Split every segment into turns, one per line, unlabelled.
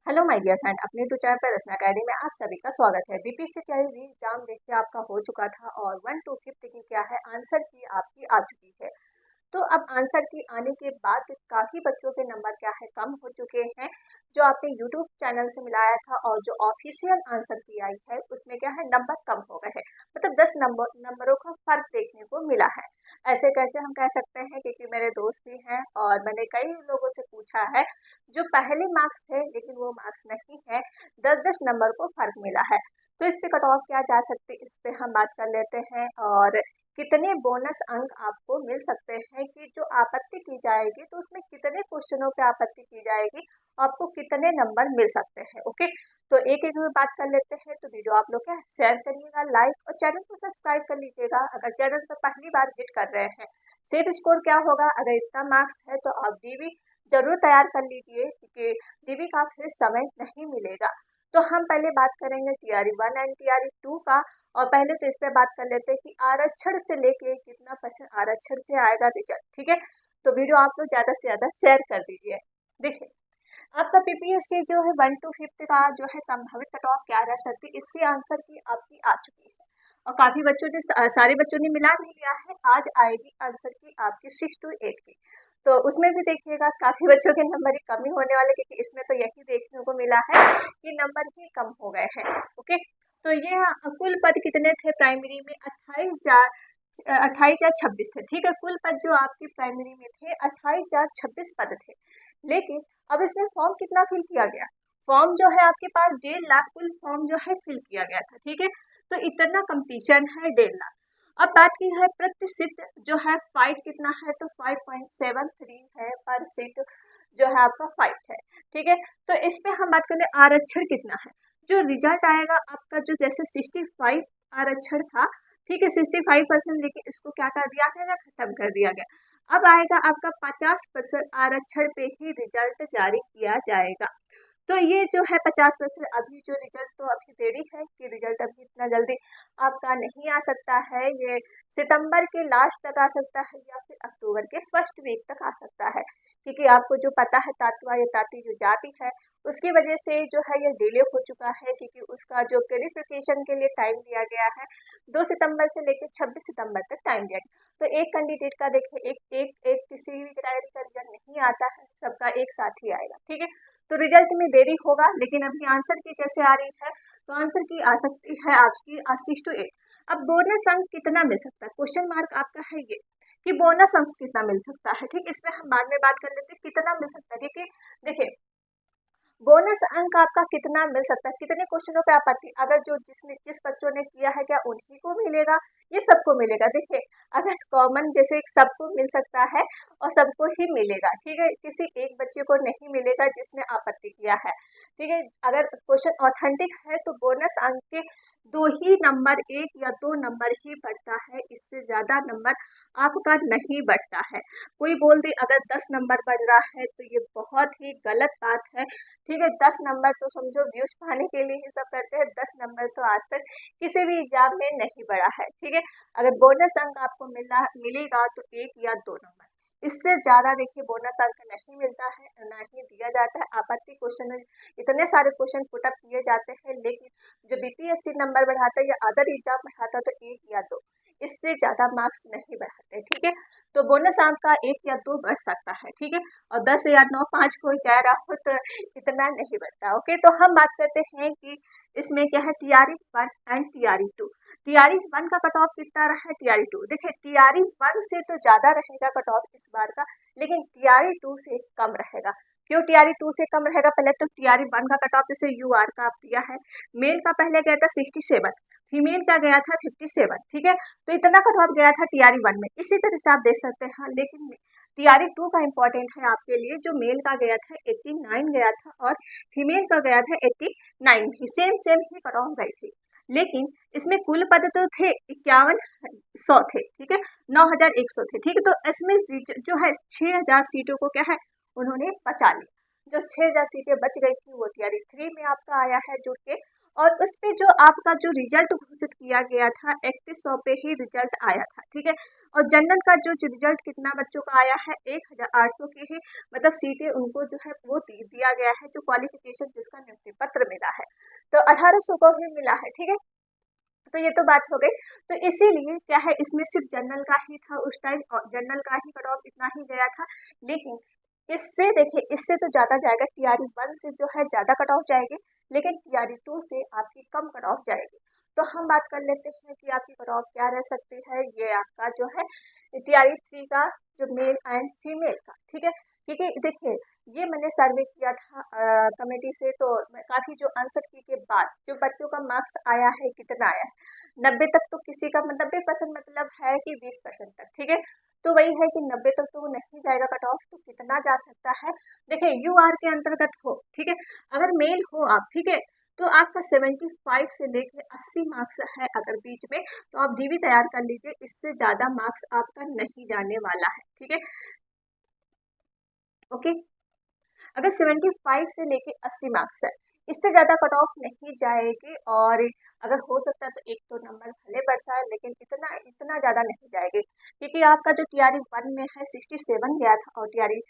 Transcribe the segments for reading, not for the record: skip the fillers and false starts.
Hello my dear friend, अपने तो channel पर रचना अकेडमी में आप सभी का स्वागत है। बीपीएससी तैयारी एग्जाम देखिए आपका हो चुका था और 1 to 5 की क्या है आंसर की आपकी आ चुकी है। तो अब आंसर की आने के बाद काफ़ी बच्चों के नंबर क्या है कम हो चुके हैं। जो आपने यूट्यूब चैनल से मिलाया था और जो ऑफिशियल आंसर की आई है उसमें क्या है नंबर कम हो गए हैं। मतलब 10 नंबरों का फर्क देखने को मिला है। ऐसे कैसे हम कह सकते हैं, क्योंकि मेरे दोस्त भी हैं और मैंने कई लोगों से पूछा है जो पहले मार्क्स थे लेकिन वो मार्क्स नहीं है, 10-10 नंबर को फर्क मिला है। तो इस पे कट ऑफ क्या जा सकते, इस पे हम बात कर लेते हैं। और कितने बोनस अंक आपको मिल सकते हैं कि जो आपत्ति की जाएगी तो उसमें कितने क्वेश्चनों पे आपत्ति की जाएगी, आपको कितने नंबर मिल सकते हैं। ओके, तो एक एक में बात कर लेते हैं। तो वीडियो आप लोग क्या शेयर करिएगा, लाइक और चैनल को सब्सक्राइब कर लीजिएगा अगर चैनल पर पहली बार हिट कर रहे हैं। सेफ स्कोर क्या होगा, अगर इतना मार्क्स है तो आप डीवी जरूर तैयार कर लीजिए क्योंकि डीवी का फिर समय नहीं मिलेगा। तो हम पहले बात करेंगे टीआरई 1 एंड टीआरई 2 का। और पहले तो इस पे बात कर लेते हैं कि आरक्षण से लेके कितना परसेंट आरक्षण से आएगा रिजल्ट। ठीक है, तो वीडियो आप लोग ज़्यादा से ज़्यादा शेयर कर दीजिए। देखिए, आपका पीपीएससी जो है 1 to 5 का जो है संभावित कट ऑफ क्या रह सकती है, इसके आंसर की आपकी आ चुकी है। और काफ़ी बच्चों ने सारे बच्चों ने मिला नहीं लिया है, आज आएगी आंसर की आपकी 6 to 8 की। तो उसमें भी देखिएगा काफ़ी बच्चों के नंबर ही कम ही होने वाले, क्योंकि इसमें तो यही देखने को मिला है कि नंबर ही कम हो गए हैं। ओके, तो ये कुल पद कितने थे प्राइमरी में, 28,426 थे। ठीक है, कुल पद जो आपकी प्राइमरी में थे 28,426 पद थे। लेकिन अब इसमें फॉर्म कितना फिल किया गया, फॉर्म जो है आपके पास 1.5 लाख कुल फॉर्म जो है फिल किया गया था। ठीक है, तो इतना कंपटीशन है 1.5 लाख। अब बात की है प्रतिशत जो है फाइट कितना है, तो 5.73 है पर सीट जो है आपका 5 है। ठीक है, तो इस पे हम बात करें आरक्षण कितना है। जो रिजल्ट आएगा आपका जो जैसे 65 आरक्षण था, ठीक है 65%, लेकिन इसको क्या कर दिया गया, खत्म कर दिया गया। अब आएगा आपका 50% आरक्षण पे ही रिजल्ट जारी किया जाएगा। तो ये जो है 50% अभी जो रिजल्ट तो अभी देरी है कि रिजल्ट अभी इतना जल्दी आपका नहीं आ सकता है। ये सितंबर के लास्ट तक आ सकता है या फिर अक्टूबर के फर्स्ट वीक तक आ सकता है, क्योंकि आपको जो पता है तात्वा या ताती जो जाति है उसकी वजह से जो है ये डिले हो चुका है, क्योंकि उसका जो क्लेरिफिकेशन के लिए टाइम दिया गया है 2 सितंबर से लेकर 26 सितंबर तक टाइम दिया गया। तो एक कैंडिडेट का देखिए एक एक एक किसी भी कैटेगरी का रिजल्ट नहीं आता है, सबका एक साथ ही आएगा। ठीक है, तो रिजल्ट में देरी होगा, लेकिन अभी आंसर की जैसे आ रही है तो आंसर की आ सकती है आपकी 6 to 8। अब बोनस अंक कितना मिल सकता है, क्वेश्चन मार्क आपका है ये कि बोनस अंक कितना मिल सकता है। ठीक, इसमें हम बाद में बात कर लेते हैं कितना मिल सकता है, क्योंकि देखिए बोनस अंक आपका कितना मिल सकता है, कितने क्वेश्चनों पे आपत्ति, अगर जो जिस बच्चों ने किया है क्या उन्हीं को मिलेगा, ये सबको मिलेगा। देखिए, अगर कॉमन जैसे सबको मिल सकता है और सबको ही मिलेगा, ठीक है, किसी एक बच्चे को नहीं मिलेगा जिसने आपत्ति किया है। ठीक है, अगर क्वेश्चन ऑथेंटिक है तो बोनस अंक के 2 ही नंबर, 1 या 2 नंबर ही बढ़ता है, इससे ज्यादा नंबर आपका नहीं बढ़ता है। कोई बोल दे अगर 10 नंबर बढ़ रहा है तो ये बहुत ही गलत बात है। ठीक है, 10 नंबर तो समझो व्यूज पाने के लिए ही सब करते हैं, 10 नंबर तो आज तक किसी भी एग्जाम में नहीं बढ़ा है। ठीक है, अगर बोनस अंक आपको मिलेगा तो 1 या 2 नंबर, इससे ज्यादा देखिए बोनस अंक नहीं मिलता है, ना ही दिया जाता है। आपत्ति क्वेश्चन में इतने सारे क्वेश्चन पुटअप किए जाते हैं, लेकिन जो बीपीएससी नंबर बढ़ाता है या अदर एग्जाम बढ़ाता है तो 1 या 2, इससे ज्यादा मार्क्स नहीं बढ़ाते। ठीक है, तो बोनस आपका 1 या 2 बढ़ सकता है। ठीक है, और 10 या 9 5 कोई कह रहा हो तो इतना नहीं बढ़ता। ओके, तो हम बात करते हैं कि इसमें क्या है टीआरई 1 एंड टीआरई 2। टीआरई 1 का कट ऑफ कितना रहा है, टीआरई 2 देखिए टीआरई 1 से तो ज्यादा रहेगा कट ऑफ इस बार का, लेकिन टीआरई 2 से कम रहेगा। क्यों टीआरई 2 से कम रहेगा, पहले तो टीआरई 1 का कट ऑफ जैसे यूआर का आप दिया है, मेल का पहले गया था 67, फीमेल का गया था 57। ठीक है, तो इतना कट ऑफ गया था टीआरई 1 में, इसी तरह से आप देख सकते हैं। हाँ, लेकिन टीआरई 2 का इंपॉर्टेंट है आपके लिए, जो मेल का गया था 89 गया था और फीमेल का गया था 89 भी, सेम ही कट ऑफ गई थी। लेकिन इसमें कुल पद तो थे 5100 थे। ठीक है, 9100 थे। ठीक है, तो इसमें जो है 6000 सीटों को क्या है उन्होंने बचा लिया। जो 6000 सीटें बच गई थी वो टीआरई 3 में आपका आया है जुड़ के, और उस पे जो आपका जो रिजल्ट घोषित किया गया था 3100 पे ही रिजल्ट आया था, ठीक है। और जनरल का जो रिजल्ट कितना बच्चों का आया है 1800 के ही मतलब सीटें उनको जो है वो दिया गया है, जो क्वालिफिकेशन जिसका नियुक्ति पत्र मिला है तो 1800 को ही मिला है, ठीक है। तो ये तो बात हो गई। तो इसीलिए क्या है इसमें सिर्फ जनरल का ही था उस टाइम और जनरल का ही कट ऑफ इतना ही गया था। लेकिन इससे देखिए इससे तो ज़्यादा जाएगा, टीआरई 1 से जो है ज़्यादा कट ऑफ जाएगी, लेकिन टीआरई 2 से आपकी कम कट ऑफ जाएगी। तो हम बात कर लेते हैं कि आपकी कट ऑफ क्या रह सकती है। ये आपका जो है टीआरई 3 का जो मेल एंड फीमेल का, ठीक है। क्योंकि देखिए ये मैंने सर्वे किया था कमेटी से, तो काफ़ी जो आंसर की के बाद जो बच्चों का मार्क्स आया है कितना आया है 90 तक, तो किसी का 90% मतलब है कि 20% तक, ठीक है। तो वही है कि 90 तक तो वो नहीं जाएगा कट ऑफ, तो कितना जा सकता है। देखिए यूआर के अंतर्गत हो, ठीक है, अगर मेल हो आप, ठीक है, तो आपका 75 से लेके 80 मार्क्स है अगर बीच में, तो आप डीवी तैयार कर लीजिए, इससे ज़्यादा मार्क्स आपका नहीं जाने वाला है, ठीक है। ओके, अगर 75 से लेके 80 मार्क्स है, इससे ज़्यादा कट ऑफ नहीं जाएगी। और अगर हो सकता है तो एक तो नंबर भले बढ़ जाए, लेकिन इतना इतना ज़्यादा नहीं जाएगी, क्योंकि आपका जो टीआरई 1 में है 67 गया था और टीआरई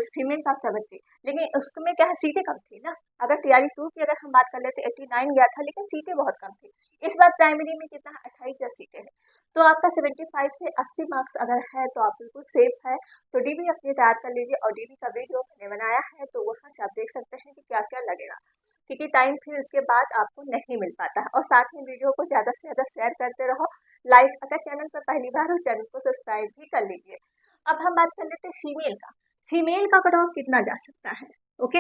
फीमेल का 70, लेकिन उसमें क्या है सीटें कम थी ना। अगर टीआरई 2 की अगर हम बात कर लेते 89 गया था, लेकिन सीटें बहुत कम थी। इस बार प्राइमरी में कितना 28 सीटें हैं, तो आपका 75 से 80 मार्क्स अगर है तो आप बिल्कुल सेफ है। तो डीबी अपने तैयार कर लीजिए, और डीबी का वीडियो मैंने बनाया है तो वहाँ से आप देख सकते हैं कि क्या क्या लगेगा, क्योंकि टाइम फिर उसके बाद आपको नहीं मिल पाता है। और साथ में वीडियो को ज़्यादा से ज़्यादा शेयर करते रहो, लाइक, अगर चैनल पर पहली बार हो चैनल को सब्सक्राइब भी कर लीजिए। अब हम बात कर लेते हैं फीमेल का। फीमेल का कट ऑफ कितना जा सकता है। ओके,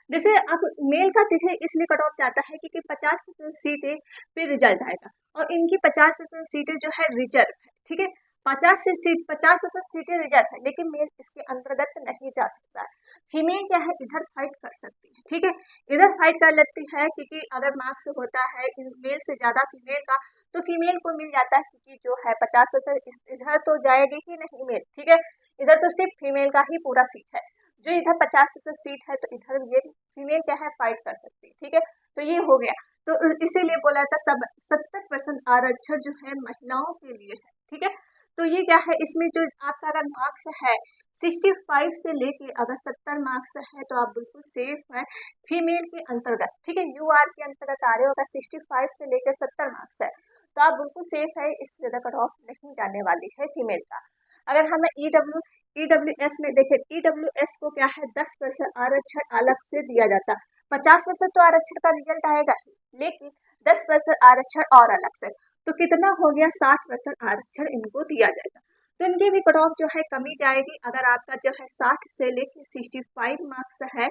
जैसे अब मेल का देखिए इसलिए कट ऑफ जाता है क्योंकि 50% सीटें पे रिजल्ट आएगा, और इनकी 50% सीटें जो है रिजर्व है, ठीक है। 50% सीटें रिजर्व है, लेकिन मेल इसके अंतर्गत नहीं जा सकता है। फीमेल क्या है इधर फाइट कर सकती है, ठीक है, इधर फाइट कर लेती है, क्योंकि अगर मार्क्स होता है मेल से ज़्यादा फीमेल का, तो फीमेल को मिल जाता है, क्योंकि जो है 50% इधर तो जाएगी ही नहीं मेल, ठीक है। इधर तो सिर्फ फीमेल का ही पूरा सीट है, जो इधर 50% सीट है, तो इधर ये फीमेल क्या है फाइट कर सकती है, ठीक है। तो ये हो गया, तो इसीलिए बोला था सब 70% आरक्षण जो है महिलाओं के लिए है, ठीक है। तो ये क्या है इसमें जो आपका अगर मार्क्स है 65 से लेके अगर 70 मार्क्स है, तो आप बिल्कुल सेफ है फीमेल के अंतर्गत, ठीक है। यूआर के अंतर्गत आ रहे हो, अगर 65 से लेकर 70 मार्क्स है तो आप बिल्कुल सेफ है, इससे ज़्यादा कट ऑफ नहीं जाने वाली है फीमेल का। अगर हमें ईडब्ल्यूएस में देखें, ईडब्ल्यूएस को क्या है 10% आरक्षण अलग से दिया जाता है। 50% तो आरक्षण का रिजल्ट आएगा ही, लेकिन 10% आरक्षण और अलग से, तो कितना हो गया 60% आरक्षण इनको दिया जाएगा। तो इनकी भी कट ऑफ जो है कमी जाएगी। अगर आपका जो है 60 से लेके 65 मार्क्स है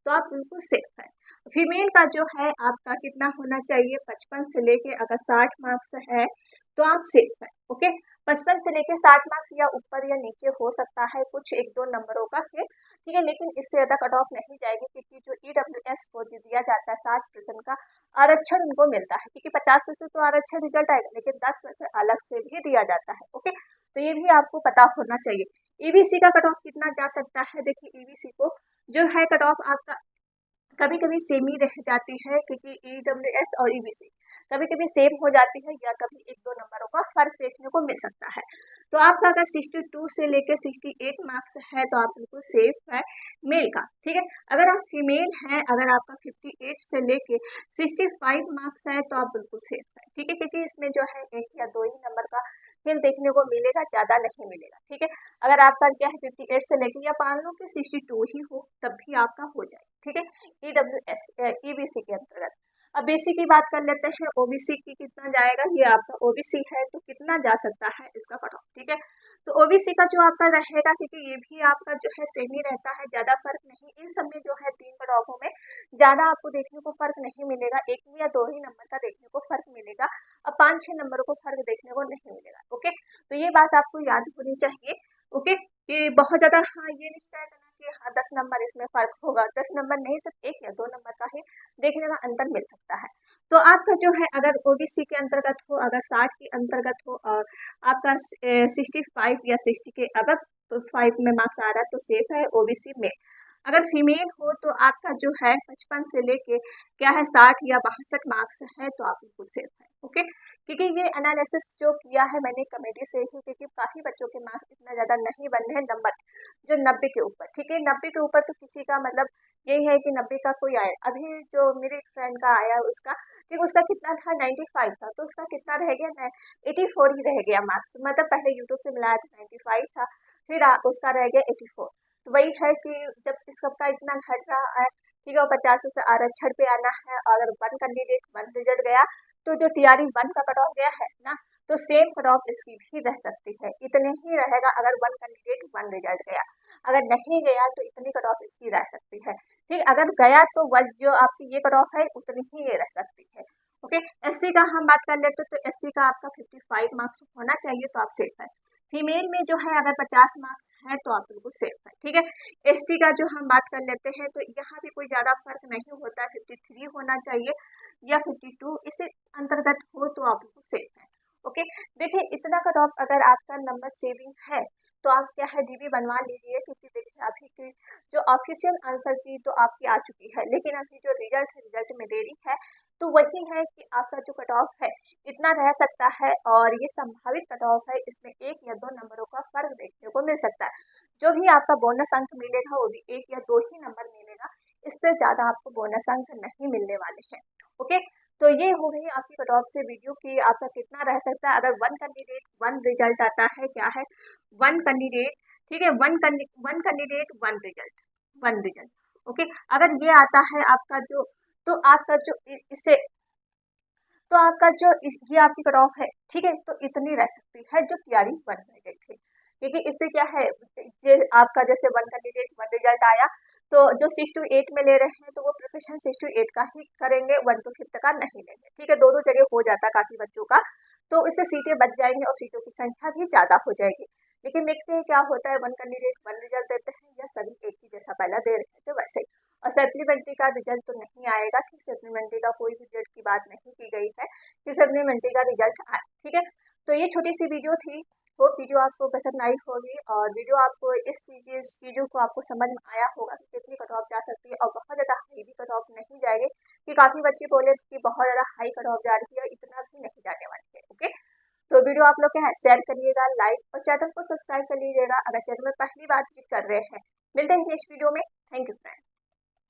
तो आप बिल्कुल सेफ है। फीमेल का जो है आपका कितना होना चाहिए 55 से लेके अगर 60 मार्क्स है तो आप सेफ है। ओके, 55 से लेके 60 मार्क्स या ऊपर या नीचे हो सकता है कुछ एक दो नंबरों का है, ठीक है, लेकिन इससे ज़्यादा कट ऑफ नहीं जाएगी, क्योंकि जो ईडब्ल्यूएस को जो दिया जाता है 60% का आरक्षण उनको मिलता है, क्योंकि 50% तो आरक्षण रिजल्ट आएगा, लेकिन 10% अलग से भी दिया जाता है। ओके, तो ये भी आपको पता होना चाहिए। ईबीसी का कट ऑफ कितना जा सकता है। देखिए ईबीसी को जो है कट ऑफ आपका कभी कभी सेम ही रह जाती है, क्योंकि ईडब्ल्यूएस और ईबीसी कभी कभी सेम हो जाती है, या कभी एक दो नंबरों का फर्क देखने को मिल सकता है। तो आपका अगर 62 से लेकर 68 मार्क्स है तो आप बिल्कुल सेफ है मेल का, ठीक है। अगर आप फीमेल हैं, अगर आपका 58 से लेके 65 मार्क्स है तो आप बिल्कुल सेफ है, ठीक है, क्योंकि इसमें जो है एक या दो ही नंबर का फिर देखने को मिलेगा, ज़्यादा नहीं मिलेगा, ठीक है। अगर आपका क्या है 58 से लेके या मान लो कि 62 ही हो तब भी आपका हो जाए, ठीक है। ईडब्ल्यूएस ईबीसी के अंतर्गत। अब बीसी की बात कर लेते हैं, ओबीसी की कितना जाएगा। ये आपका ओबीसी है तो कितना जा सकता है इसका कट ऑफ, ठीक है। तो ओबीसी का जो आपका रहेगा, क्योंकि ये भी आपका जो है सेम ही रहता है, ज़्यादा फर्क नहीं, इन सब में जो है तीन कट ऑफों में ज़्यादा आपको देखने को फर्क नहीं मिलेगा, एक या दो ही नंबर का देखने को फर्क मिलेगा, अब 5-6 नंबरों को फर्क देखने को नहीं मिलेगा। ओके, तो ये बात आपको याद होनी चाहिए। ओके, ये बहुत ज़्यादा हाँ ये नहीं तय करना कि हाँ 10 नंबर इसमें फ़र्क होगा, 10 नंबर नहीं, सिर्फ एक या दो नंबर का ही देखने का अंतर मिल सकता है। तो आपका जो है अगर ओबीसी के अंतर्गत हो, अगर 60 के अंतर्गत हो, और आपका 65 या 60 के अगर 5 में मार्क्स आ रहा है तो सेफ है ओबीसी में। अगर फीमेल हो तो आपका जो है 55 से लेके क्या है 60 या 62 मार्क्स है तो आप बिल्कुल सेफ है। ओके, क्योंकि ये एनालिसिस जो किया है मैंने कमेटी से ही, क्योंकि काफ़ी बच्चों के मार्क्स इतना ज़्यादा नहीं बन रहे हैं नंबर जो 90 के ऊपर। ठीक है, 90 के ऊपर तो किसी का मतलब यही है कि 90 का कोई आया। अभी जो मेरे फ्रेंड का आया उसका, ठीक, उसका कितना था 95 था, तो उसका कितना रह गया 84 ही रह गया मार्क्स। मतलब पहले यूट्यूब से मिलाया था 95 था, फिर उसका रह गया 84। तो वही है कि जब इस सबका इतना घट रहा है, ठीक है, और 50 से आरक्षण पे आना है, अगर वन कैंडिडेट वन रिजल्ट गया तो जो टीआरई वन का कट ऑफ गया है ना, तो सेम कट ऑफ इसकी भी रह सकती है, इतने ही रहेगा अगर वन कैंडिडेट वन रिजल्ट गया। अगर नहीं गया तो इतनी कट ऑफ इसकी रह सकती है। ठीक, अगर गया तो वन जो आपकी ये कट ऑफ है उतनी ही ये रह सकती है। ओके, एससी का हम बात कर लेते तो एससी का आपका 55 मार्क्स होना चाहिए तो आप सेफ है। फीमेल में जो है अगर 50 मार्क्स है तो आप बिल्कुल सेफ है। ठीक है, एसटी का जो हम बात कर लेते हैं तो यहाँ भी कोई ज़्यादा फर्क नहीं होता है, 53 होना चाहिए या 52 इसे अंतर्गत हो तो आप बिल्कुल सेफ है। ओके, देखिए इतना कट ऑफ अगर आपका नंबर सेविंग है तो आप क्या है डीबी बनवा लीजिए, क्योंकि देखिए अभी की जो ऑफिशियल आंसर की तो आपकी आ चुकी है, लेकिन अभी जो रिजल्ट है रिजल्ट में देरी है। तो वही है कि आपका जो कट ऑफ है इतना रह सकता है, और ये संभावित कट ऑफ है, इसमें 1 या 2 नंबरों का फर्क देखने को मिल सकता है। जो भी आपका बोनस अंक मिलेगा वो भी 1 या 2 ही नंबर मिलेगा, इससे ज़्यादा आपको बोनस अंक नहीं मिलने वाले हैं। ओके, तो ये हो गई आपकी कट ऑफ से वीडियो कि आपका कितना रह सकता है अगर वन कैंडिडेट वन रिजल्ट आता है। क्या है वन कैंडिडेट, ठीक है, one candidate one result. Okay, अगर ये आता है आपका जो, तो आपका जो इससे तो आपका जो ये आपकी कट ऑफ है, ठीक है, तो इतनी रह सकती है जो तैयारी बन रह गई थी। क्योंकि इससे क्या है ये आपका जैसे वन कैंडिडेट वन रिजल्ट आया तो जो 6 to 8 में ले रहे हैं तो वो प्रिपरेशन 6 to 8 का ही करेंगे, 1 to 5 का नहीं लेंगे। ठीक है, दो दो जगह हो जाता है काफ़ी बच्चों का, तो इससे सीटें बच जाएंगी और सीटों की संख्या भी ज़्यादा हो जाएगी। लेकिन देखते हैं क्या होता है, वन कैंडिडेट वन रिजल्ट देते हैं या सभी एक ही जैसा पहला दे रहे थे वैसे ही। और सप्लीमेंट्री का रिजल्ट तो नहीं आएगा, ठीक, सप्लीमेंट्री का कोई भी रिजल्ट की बात नहीं की गई है कि सप्लीमेंट्री का रिजल्ट आए। ठीक है, तो ये छोटी सी वीडियो थी, वो वीडियो आपको पसंद आई होगी और वीडियो आपको इस चीज़ों को आपको समझ में आया होगा कि कितनी कट ऑफ जा सकती है और बहुत ज़्यादा हाई भी कट ऑफ नहीं जाएगी, कि काफ़ी बच्चे बोले कि बहुत ज़्यादा हाई कट ऑफ जा रही है, इतना भी नहीं जाने वाली है। ओके, तो वीडियो आप लोग क्या है शेयर करिएगा, लाइक और चैनल को सब्सक्राइब कर लीजिएगा अगर चैनल में पहली बार विजिट कर रहे हैं। मिलते हैं नेक्स्ट वीडियो में। Thank you friend.